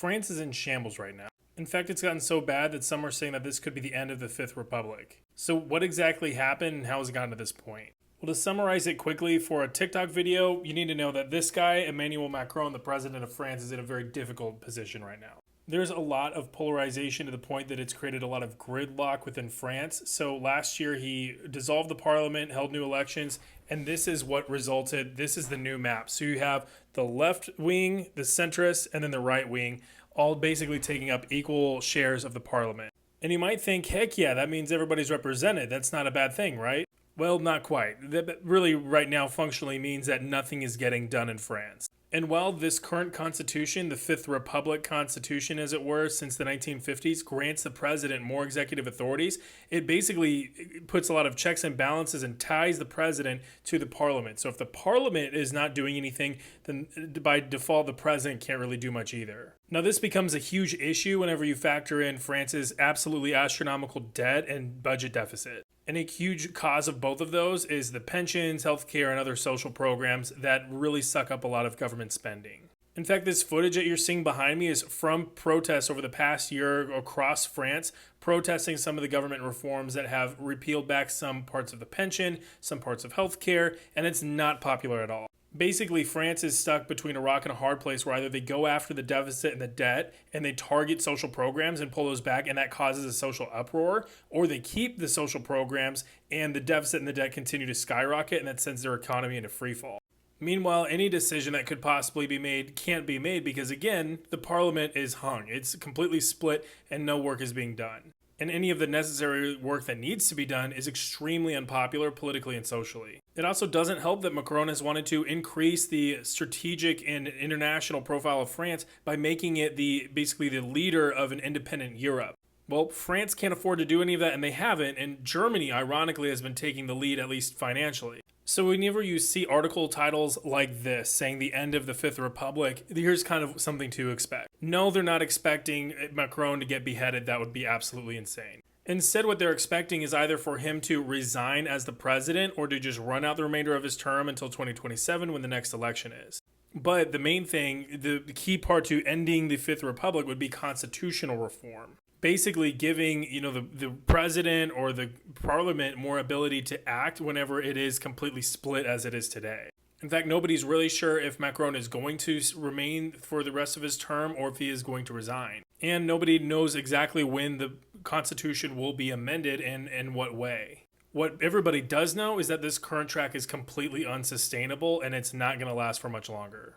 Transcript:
France is in shambles right now. In fact, it's gotten so bad that some are saying that this could be the end of the Fifth Republic. So what exactly happened and how has it gotten to this point? Well, to summarize it quickly, for a TikTok video, you need to know that this guy, Emmanuel Macron, the president of France, is in a very difficult position right now. There's a lot of polarization to the point that it's created a lot of gridlock within France. So last year he dissolved the parliament, held new elections, and this is what resulted. This is the new map. So you have the left wing, the centrists, and then the right wing, all basically taking up equal shares of the parliament. And you might think, heck yeah, that means everybody's represented. That's not a bad thing, right? Well, not quite. That really right now functionally means that nothing is getting done in France. And while this current constitution, the Fifth Republic constitution as it were, since the 1950s, grants the president more executive authorities, it basically puts a lot of checks and balances and ties the president to the parliament. So if the parliament is not doing anything, then by default, the president can't really do much either. Now, this becomes a huge issue whenever you factor in France's absolutely astronomical debt and budget deficit. And a huge cause of both of those is the pensions, healthcare, and other social programs that really suck up a lot of government spending. In fact, this footage that you're seeing behind me is from protests over the past year across France, protesting some of the government reforms that have repealed back some parts of the pension, some parts of healthcare, and it's not popular at all. Basically, France is stuck between a rock and a hard place where either they go after the deficit and the debt and they target social programs and pull those back and that causes a social uproar, or they keep the social programs and the deficit and the debt continue to skyrocket and that sends their economy into freefall. Meanwhile, any decision that could possibly be made can't be made because, again, the parliament is hung. It's completely split and no work is being done. And any of the necessary work that needs to be done is extremely unpopular politically and socially. It also doesn't help that Macron has wanted to increase the strategic and international profile of France by making it basically the leader of an independent Europe. Well, France can't afford to do any of that, and they haven't, and Germany, ironically, has been taking the lead, at least financially. So whenever you see article titles like this saying the end of the Fifth Republic, here's kind of something to expect. No, they're not expecting Macron to get beheaded. That would be absolutely insane. Instead, what they're expecting is either for him to resign as the president or to just run out the remainder of his term until 2027 when the next election is. But the main thing, the key part to ending the Fifth Republic would be constitutional reform. Basically giving, the president or the parliament more ability to act whenever it is completely split as it is today. In fact, nobody's really sure if Macron is going to remain for the rest of his term or if he is going to resign. And nobody knows exactly when the constitution will be amended and in what way. What everybody does know is that this current track is completely unsustainable and it's not going to last for much longer.